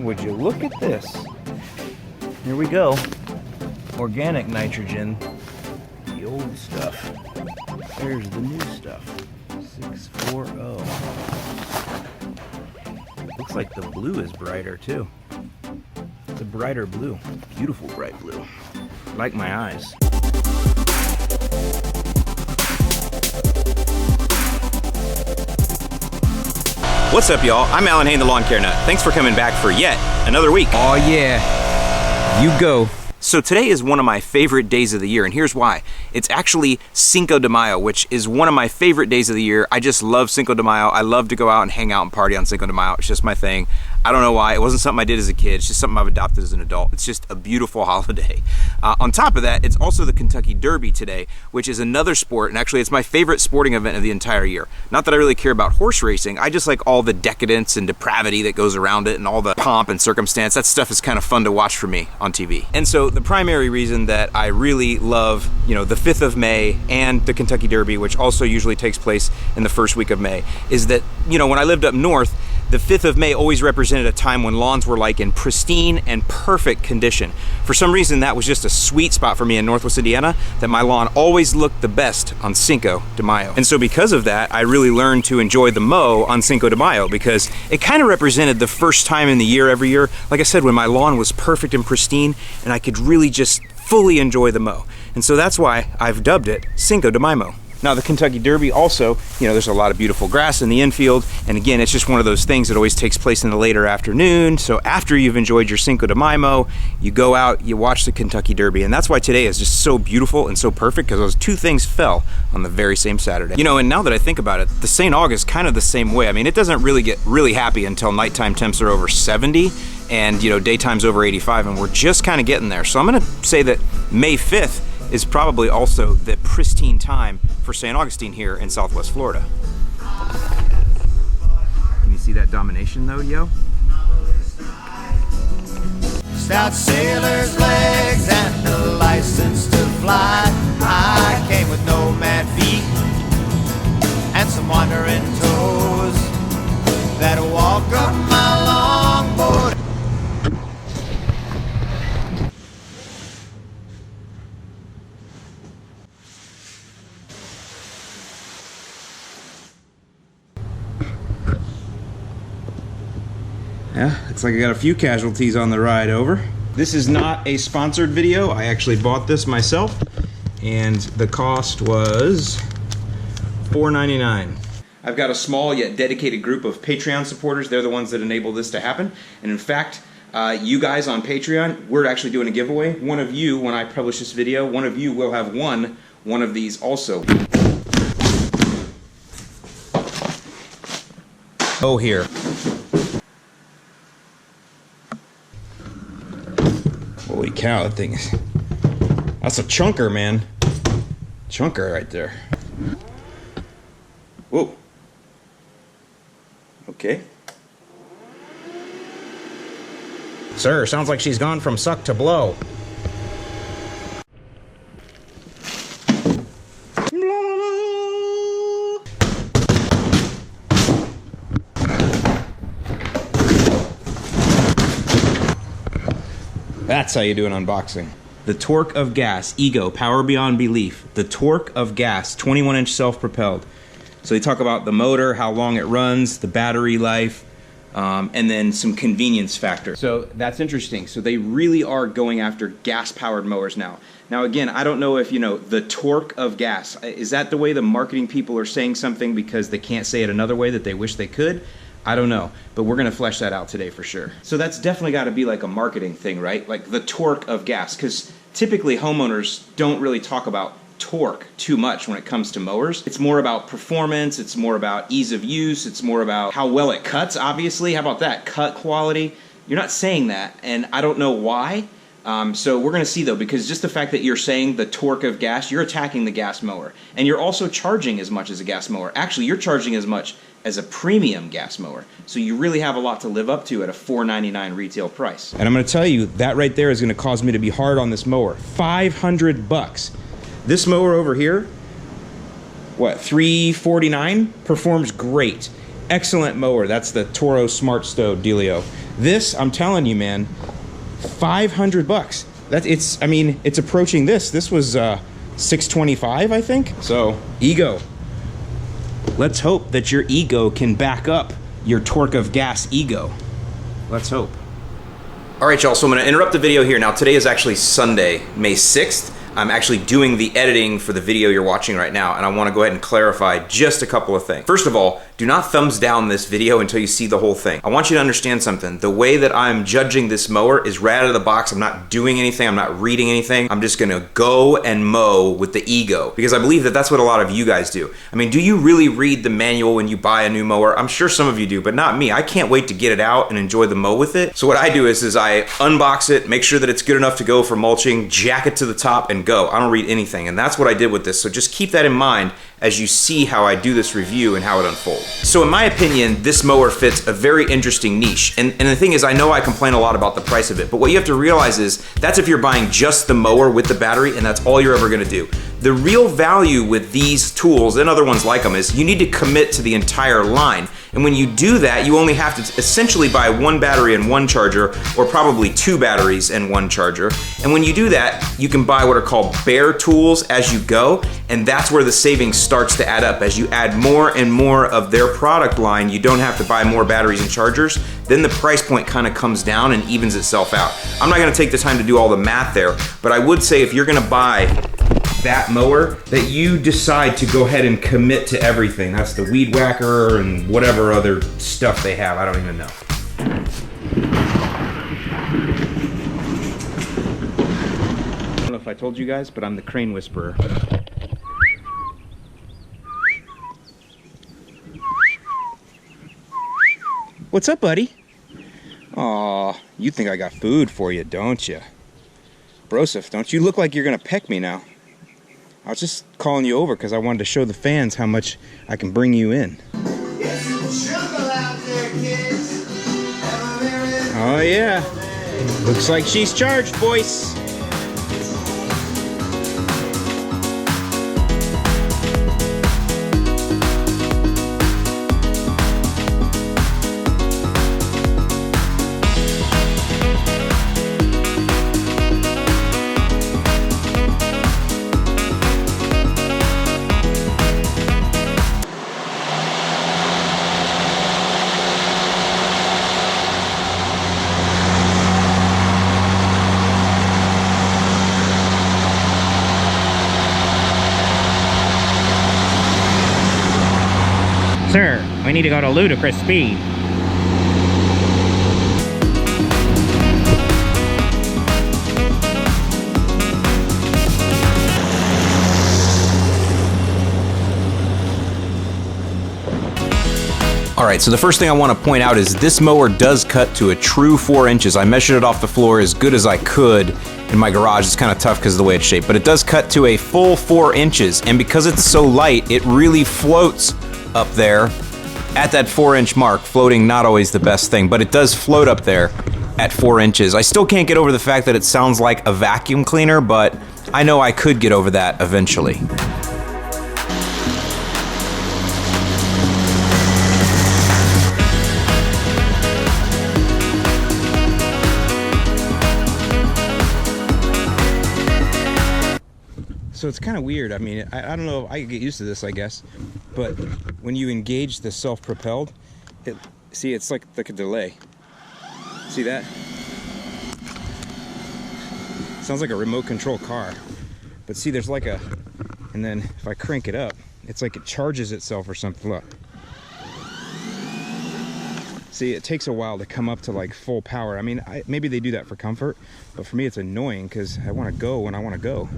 Would you look at this? Here we go. Organic nitrogen. The old stuff. There's the new stuff. 640. Looks like the blue is brighter too. It's a brighter blue. Beautiful bright blue. Like my eyes. What's up, y'all? I'm Alan Hain, the Lawn Care Nut. Thanks for coming back for yet another week. Oh yeah, you go. So today is one of my favorite days of the year, and here's why. It's actually Cinco de Mayo, which is one of my favorite days of the year. I just love Cinco de Mayo. I love to go out and hang out and party on Cinco de Mayo. It's just my thing. I don't know why. It wasn't something I did as a kid. It's just something I've adopted as an adult. It's just a beautiful holiday. On top of that, it's also the Kentucky Derby today, which is another sport, and actually it's my favorite sporting event of the entire year. Not that I really care about horse racing. I just like all the decadence and depravity that goes around it and all the pomp and circumstance. That stuff is kind of fun to watch for me on TV. And so the primary reason that I really love, the 5th of May and the Kentucky Derby, which also usually takes place in the first week of May, is that, when I lived up north, the 5th of May always represented a time when lawns were like in pristine and perfect condition. For some reason, that was just a sweet spot for me in Northwest Indiana, that my lawn always looked the best on Cinco de Mayo. And so because of that, I really learned to enjoy the mow on Cinco de Mayo, because it kind of represented the first time in the year every year, like I said, when my lawn was perfect and pristine and I could really just fully enjoy the mow. And so that's why I've dubbed it Cinco de Mayo. Now the Kentucky Derby also, there's a lot of beautiful grass in the infield, and again, it's just one of those things that always takes place in the later afternoon. So after you've enjoyed your Cinco de Mayo, you go out, you watch the Kentucky Derby, and that's why today is just so beautiful and so perfect, because those two things fell on the very same Saturday. And now that I think about it, the St. August kind of the same way. I mean, it doesn't really get really happy until nighttime temps are over 70, and daytime's over 85, and we're just kind of getting there. So I'm gonna say that May 5th is probably also the pristine time for St. Augustine here in Southwest Florida. Can you see that domination though, yo? Stout sailor's legs and a license to fly. I came with no mad feet and some wandering toes that walk up my longboard. Yeah, looks like I got a few casualties on the ride over. This is not a sponsored video. I actually bought this myself, and the cost was $4.99. I've got a small yet dedicated group of Patreon supporters. They're the ones that enable this to happen. And in fact, you guys on Patreon, we're actually doing a giveaway. One of you, when I publish this video, one of you will have won one of these also. Oh, here. Holy cow, that thing is... That's a chunker, man. Chunker right there. Whoa. Okay. Sir, sounds like she's gone from suck to blow. That's how you do an unboxing. The Torque of Gas, Ego, Power Beyond Belief. The Torque of Gas, 21-inch self-propelled. So they talk about the motor, how long it runs, the battery life, and then some convenience factor. So that's interesting. So they really are going after gas-powered mowers now. Now again, I don't know if the Torque of Gas. Is that the way the marketing people are saying something because they can't say it another way that they wish they could? I don't know, but we're gonna flesh that out today for sure. So that's definitely gotta be like a marketing thing, right? Like the torque of gas, because typically homeowners don't really talk about torque too much when it comes to mowers. It's more about performance, it's more about ease of use, it's more about how well it cuts, obviously. How about that? Cut quality. You're not saying that, and I don't know why. So we're gonna see though, because just the fact that you're saying the torque of gas, you're attacking the gas mower. And you're also charging as much as a gas mower. Actually, you're charging as much as a premium gas mower. So you really have a lot to live up to at a $4.99 retail price. And I'm gonna tell you, that right there is gonna cause me to be hard on this mower. 500 bucks. This mower over here, what, $349? Performs great. excellent mower. That's the Toro Smart Stow dealio. This, I'm telling you, man, $500. I mean, it's approaching this. This was $625, I think. So, ego. Let's hope that your ego can back up your torque of gas ego. Let's hope. All right, y'all, so I'm gonna interrupt the video here. Now, today is actually Sunday, May 6th. I'm actually doing the editing for the video you're watching right now, and I wanna go ahead and clarify just a couple of things. First of all, do not thumbs down this video until you see the whole thing. I want you to understand something. The way that I'm judging this mower is right out of the box. I'm not doing anything, I'm not reading anything. I'm just gonna go and mow with the ego, because I believe that that's what a lot of you guys do. I mean, do you really read the manual when you buy a new mower? I'm sure some of you do, but not me. I can't wait to get it out and enjoy the mow with it. So what I do is I unbox it, make sure that it's good enough to go for mulching, jack it to the top, and go. I don't read anything, and that's what I did with this. So just keep that in mind as you see how I do this review and how it unfolds. So in my opinion, this mower fits a very interesting niche. And the thing is, I know I complain a lot about the price of it, but what you have to realize is that's if you're buying just the mower with the battery, and that's all you're ever gonna do. The real value with these tools and other ones like them is you need to commit to the entire line. And when you do that, you only have to essentially buy one battery and one charger, or probably two batteries and one charger. And when you do that, you can buy what are called bare tools as you go, and that's where the savings starts to add up. As you add more and more of their product line, you don't have to buy more batteries and chargers, then the price point kind of comes down and evens itself out. I'm not gonna take the time to do all the math there, but I would say if you're gonna buy that mower, that you decide to go ahead and commit to everything. That's the weed whacker and whatever other stuff they have, I don't even know. I don't know if I told you guys, but I'm the crane whisperer. What's up, buddy? Aw, you think I got food for you, don't you? Broseph, don't you look like you're gonna peck me now? I was just calling you over because I wanted to show the fans how much I can bring you in. Oh yeah, looks like she's charged, boys. Sir, we need to go to ludicrous speed. All right, so the first thing I want to point out is this mower does cut to a true 4 inches. I measured it off the floor as good as I could in my garage. It's kind of tough because of the way it's shaped, but it does cut to a full 4 inches. And because it's so light, it really floats up there at that 4-inch mark. Floating, not always the best thing, but it does float up there at 4 inches. I still can't get over the fact that it sounds like a vacuum cleaner, but I know I could get over that eventually. So it's kind of weird. I mean, I don't know, I could get used to this, I guess, but when you engage the self-propelled, see, it's like a delay. See that? Sounds like a remote control car. But see, there's like and then if I crank it up, it's like it charges itself or something. Look. See, it takes a while to come up to like full power. I mean, maybe they do that for comfort, but for me it's annoying because I want to go when I want to go.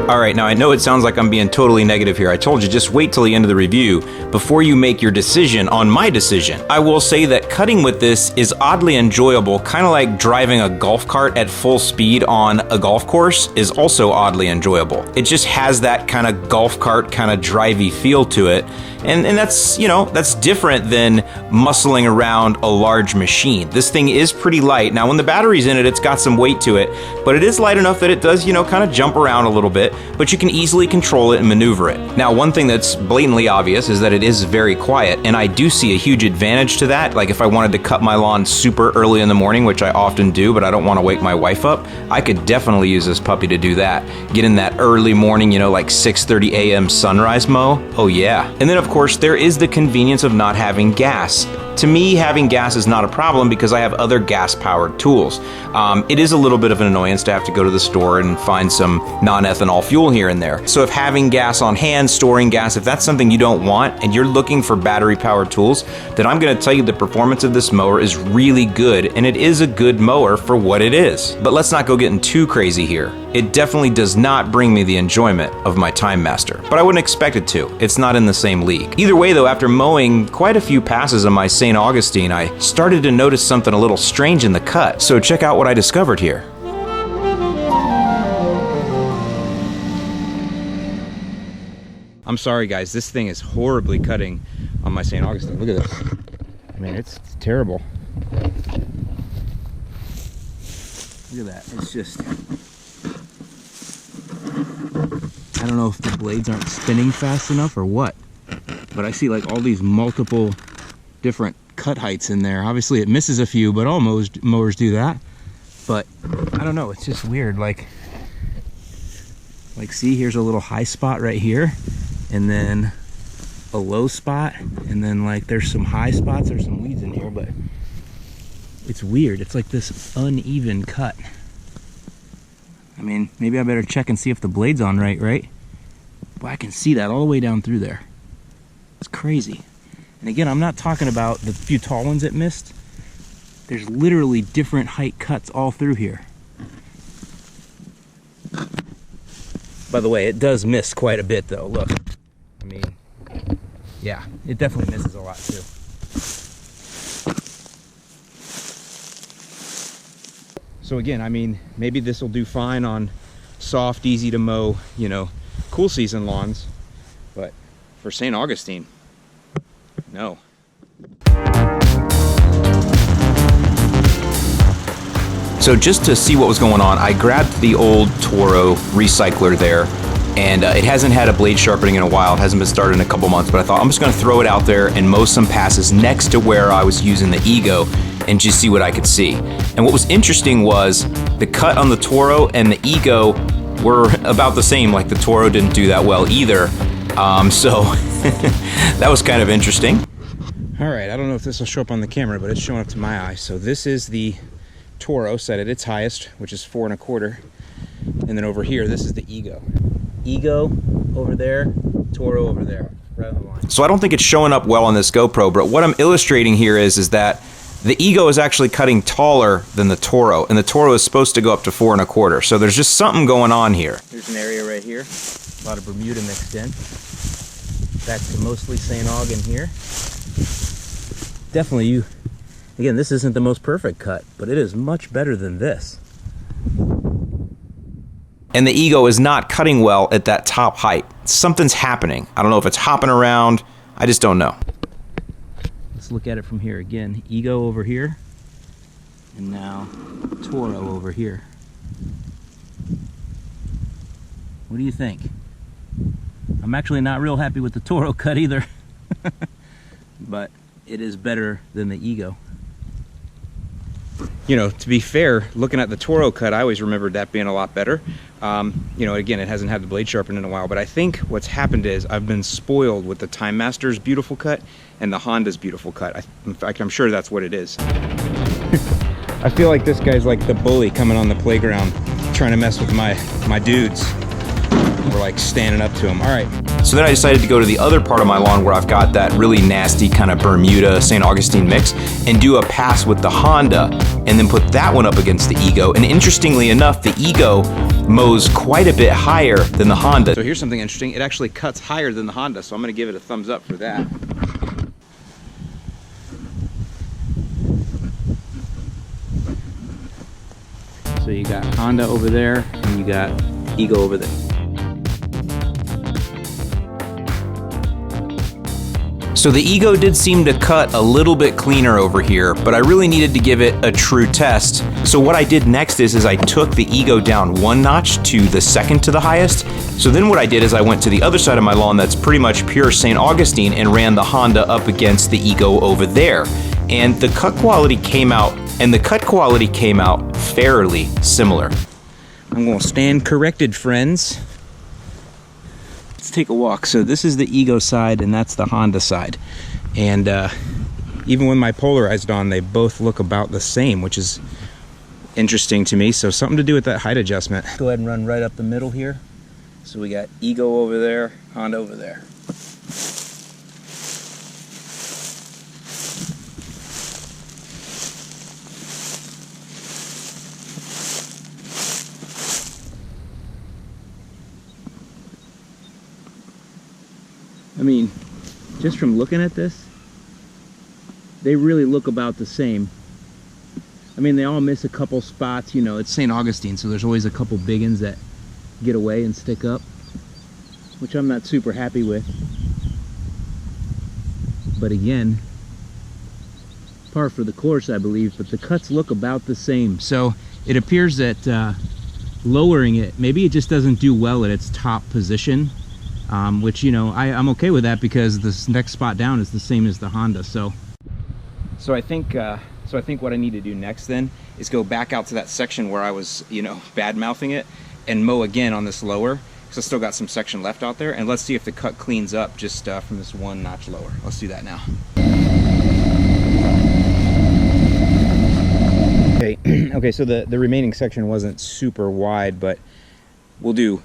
All right, now I know it sounds like I'm being totally negative here. I told you, just wait till the end of the review before you make your decision on my decision. I will say that cutting with this is oddly enjoyable, kind of like driving a golf cart at full speed on a golf course is also oddly enjoyable. It just has that kind of golf cart kind of drivey feel to it. And that's, you know, that's different than muscling around a large machine. This thing is pretty light. Now, when the battery's in it, it's got some weight to it, but it is light enough that it does, you know, kind of jump around a little bit. but you can easily control it and maneuver it. Now, one thing that's blatantly obvious is that it is very quiet, and I do see a huge advantage to that. Like if I wanted to cut my lawn super early in the morning, which I often do, but I don't want to wake my wife up, I could definitely use this puppy to do that. Get in that early morning, you know, like 6:30 a.m. sunrise mow. Oh yeah. And then of course, there is the convenience of not having gas. To me, having gas is not a problem because I have other gas-powered tools. It is a little bit of an annoyance to have to go to the store and find some non-ethanol fuel here and there. So if having gas on hand, storing gas, if that's something you don't want and you're looking for battery-powered tools, then I'm going to tell you the performance of this mower is really good, and it is a good mower for what it is. But let's not go getting too crazy here. It definitely does not bring me the enjoyment of my Time Master, but I wouldn't expect it to. It's not in the same league. Either way though, after mowing quite a few passes on my St. Augustine, I started to notice something a little strange in the cut. So check out what I discovered here. I'm sorry guys, this thing is horribly cutting on my St. Augustine. Look at this. I mean, it's terrible. Look at that, it's just... I don't know if the blades aren't spinning fast enough or what, but I see like all these multiple different cut heights in there. Obviously it misses a few, but all mowers do that. But I don't know, it's just weird. Like see, here's a little high spot right here, and then a low spot, and then like there's some high spots, there's some weeds in here, but it's weird. It's like this uneven cut. I mean, maybe I better check and see if the blade's on right? Boy, I can see that all the way down through there. It's crazy. And again, I'm not talking about the few tall ones it missed. There's literally different height cuts all through here. By the way, it does miss quite a bit though, look. I mean, yeah, it definitely misses a lot too. So again, I mean, maybe this will do fine on soft, easy to mow, you know, cool season lawns, but for St. Augustine, no. So just to see what was going on, I grabbed the old Toro Recycler there, and it hasn't had a blade sharpening in a while. It hasn't been started in a couple months, but I thought I'm just gonna throw it out there and mow some passes next to where I was using the Ego and just see what I could see. And what was interesting was the cut on the Toro and the Ego were about the same. Like the Toro didn't do that well either. So that was kind of interesting. All right, I don't know if this will show up on the camera, but it's showing up to my eye. So this is the Toro set at its highest, which is 4 1/4. And then over here, this is the Ego. Ego over there, Toro over there, right on the line. So I don't think it's showing up well on this GoPro, but what I'm illustrating here is that the Ego is actually cutting taller than the Toro, and the Toro is supposed to go up to 4 1/4. So there's just something going on here. Here's an area right here, a lot of Bermuda mixed in. Back to mostly St. Aug in here. Definitely again, this isn't the most perfect cut, but it is much better than this. And the Ego is not cutting well at that top height. Something's happening. I don't know if it's hopping around. I just don't know. Let's look at it from here again. Ego over here, and now Toro over here. What do you think? I'm actually not real happy with the Toro cut either, but it is better than the Ego. You know, to be fair, looking at the Toro cut, I always remembered that being a lot better. You know, again, it hasn't had the blade sharpened in a while, but I think what's happened is I've been spoiled with the Time Master's beautiful cut and the Honda's beautiful cut. In fact, I'm sure that's what it is. I feel like this guy's like the bully coming on the playground trying to mess with my dudes. We're like standing up to him. All right. So then I decided to go to the other part of my lawn where I've got that really nasty kind of Bermuda St. Augustine mix and do a pass with the Honda and then put that one up against the Ego. And interestingly enough, the Ego mows quite a bit higher than the Honda. So here's something interesting. It actually cuts higher than the Honda, so I'm going to give it a thumbs up for that. So you got Honda over there and you got Ego over there. So the Ego did seem to cut a little bit cleaner over here, but I really needed to give it a true test. So what I did next is I took the Ego down one notch to the second to the highest. So then what I did is I went to the other side of my lawn that's pretty much pure St. Augustine and ran the Honda up against the Ego over there. And the cut quality came out, fairly similar. I'm gonna stand corrected, friends. Let's take a walk. So this is the Ego side and that's the Honda side. And even when my polarized on, they both look about the same, which is interesting to me. So something to do with that height adjustment. Go ahead and run right up the middle here. So we got Ego over there, Honda over there. I mean, just from looking at this, they really look about the same. I mean, they all miss a couple spots, you know, it's St. Augustine, so there's always a couple big ones that get away and stick up, which I'm not super happy with. But again, par for the course, I believe, but the cuts look about the same. So it appears that lowering it, maybe it just doesn't do well at its top position. Which, you know, I'm okay with that because this next spot down is the same as the Honda. So I think what I need to do next then is go back out to that section where I was, you know, bad mouthing it and mow again on this lower, because I still got some section left out there, and let's see if the cut cleans up just from this one notch lower. Let's do that now. Okay, okay, so the remaining section wasn't super wide, but we'll do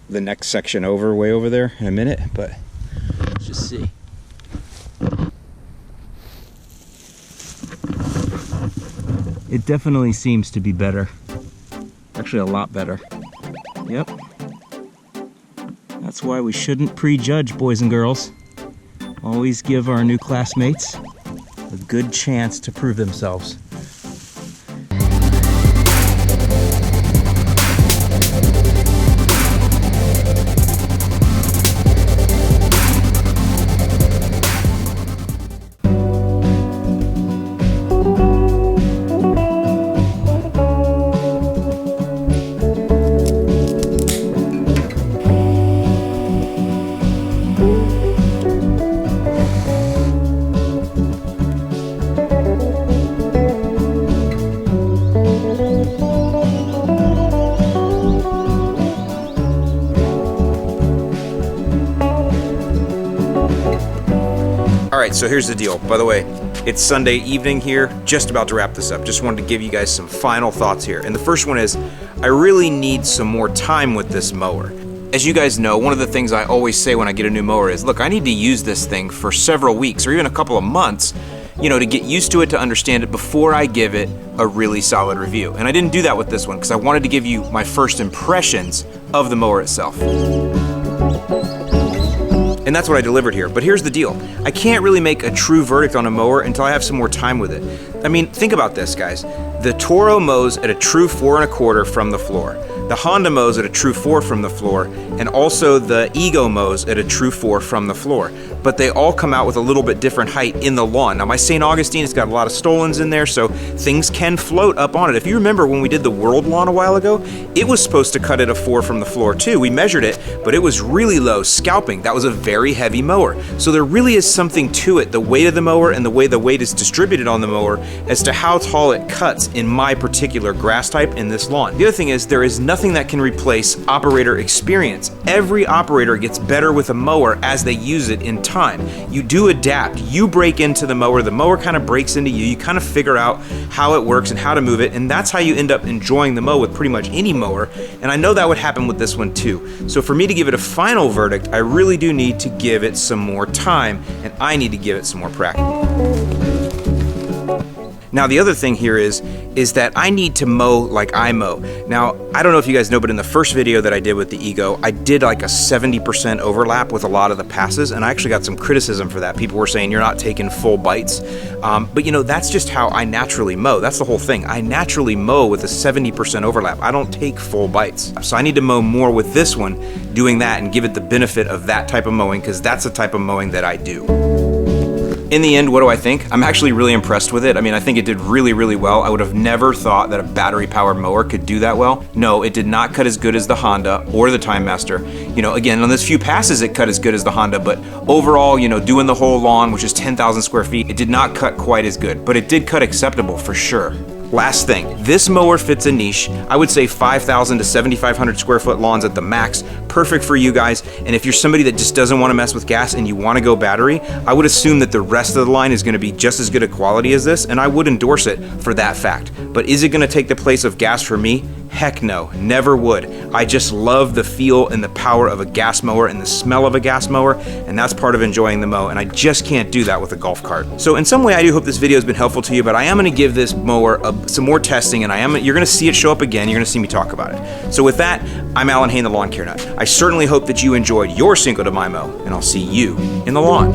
the next section over, way over there in a minute, but let's just see. It definitely seems to be better. Actually, a lot better. Yep. That's why we shouldn't prejudge, boys and girls. Always give our new classmates a good chance to prove themselves. Alright, so here's the deal. By the way, it's Sunday evening here, just about to wrap this up. Just wanted to give you guys some final thoughts here. And the first one is, I really need some more time with this mower. As you guys know, one of the things I always say when I get a new mower is, look, I need to use this thing for several weeks or even a couple of months, you know, to get used to it, to understand it before I give it a really solid review. And I didn't do that with this one because I wanted to give you my first impressions of the mower itself. And that's what I delivered here. But here's the deal. I can't really make a true verdict on a mower until I have some more time with it. I mean, think about this, guys. The Toro mows at a true 4 1/4 from the floor. The Honda mows at a true 4 from the floor, and also the Ego mows at a true 4 from the floor. But they all come out with a little bit different height in the lawn. Now my St. Augustine has got a lot of stolons in there, so things can float up on it. If you remember when we did the World lawn a while ago, it was supposed to cut at a 4 from the floor too. We measured it, but it was really low, scalping. That was a very heavy mower. So there really is something to it, the weight of the mower and the way the weight is distributed on the mower, as to how tall it cuts in my particular grass type in this lawn. The other thing is, there is nothing that can replace operator experience. Every operator gets better with a mower as they use it in time. You do adapt. You break into the mower kind of breaks into you. You kind of figure out how it works and how to move it, and that's how you end up enjoying the mow with pretty much any mower, and I know that would happen with this one too. So for me to give it a final verdict, I really do need to give it some more time, and I need to give it some more practice. Now the other thing here is that I need to mow like I mow. Now, I don't know if you guys know, but in the first video that I did with the Ego, I did like a 70% overlap with a lot of the passes, and I actually got some criticism for that. People were saying you're not taking full bites. But you know, that's just how I naturally mow. That's the whole thing. I naturally mow with a 70% overlap. I don't take full bites. So I need to mow more with this one, doing that and give it the benefit of that type of mowing, because that's the type of mowing that I do. In the end, what do I think? I'm actually really impressed with it. I mean, I think it did really, really well. I would have never thought that a battery-powered mower could do that well. No, it did not cut as good as the Honda or the Time Master. You know, again, on those few passes, it cut as good as the Honda, but overall, you know, doing the whole lawn, which is 10,000 square feet, it did not cut quite as good, but it did cut acceptable for sure. Last thing, this mower fits a niche. I would say 5,000 to 7,500 square foot lawns at the max. Perfect for you guys. And if you're somebody that just doesn't want to mess with gas and you want to go battery, I would assume that the rest of the line is going to be just as good a quality as this, and I would endorse it for that fact. But is it going to take the place of gas for me? Heck no, never would. I just love the feel and the power of a gas mower and the smell of a gas mower, and that's part of enjoying the mow, and I just can't do that with a golf cart. So in some way, I do hope this video has been helpful to you, but I am going to give this mower some more testing, and you're going to see it show up again. You're going to see me talk about it. So with that, I'm Alan Hain, the Lawn Care Nut. I certainly hope that you enjoyed your Cinco de Mayo, and I'll see you in the lawn.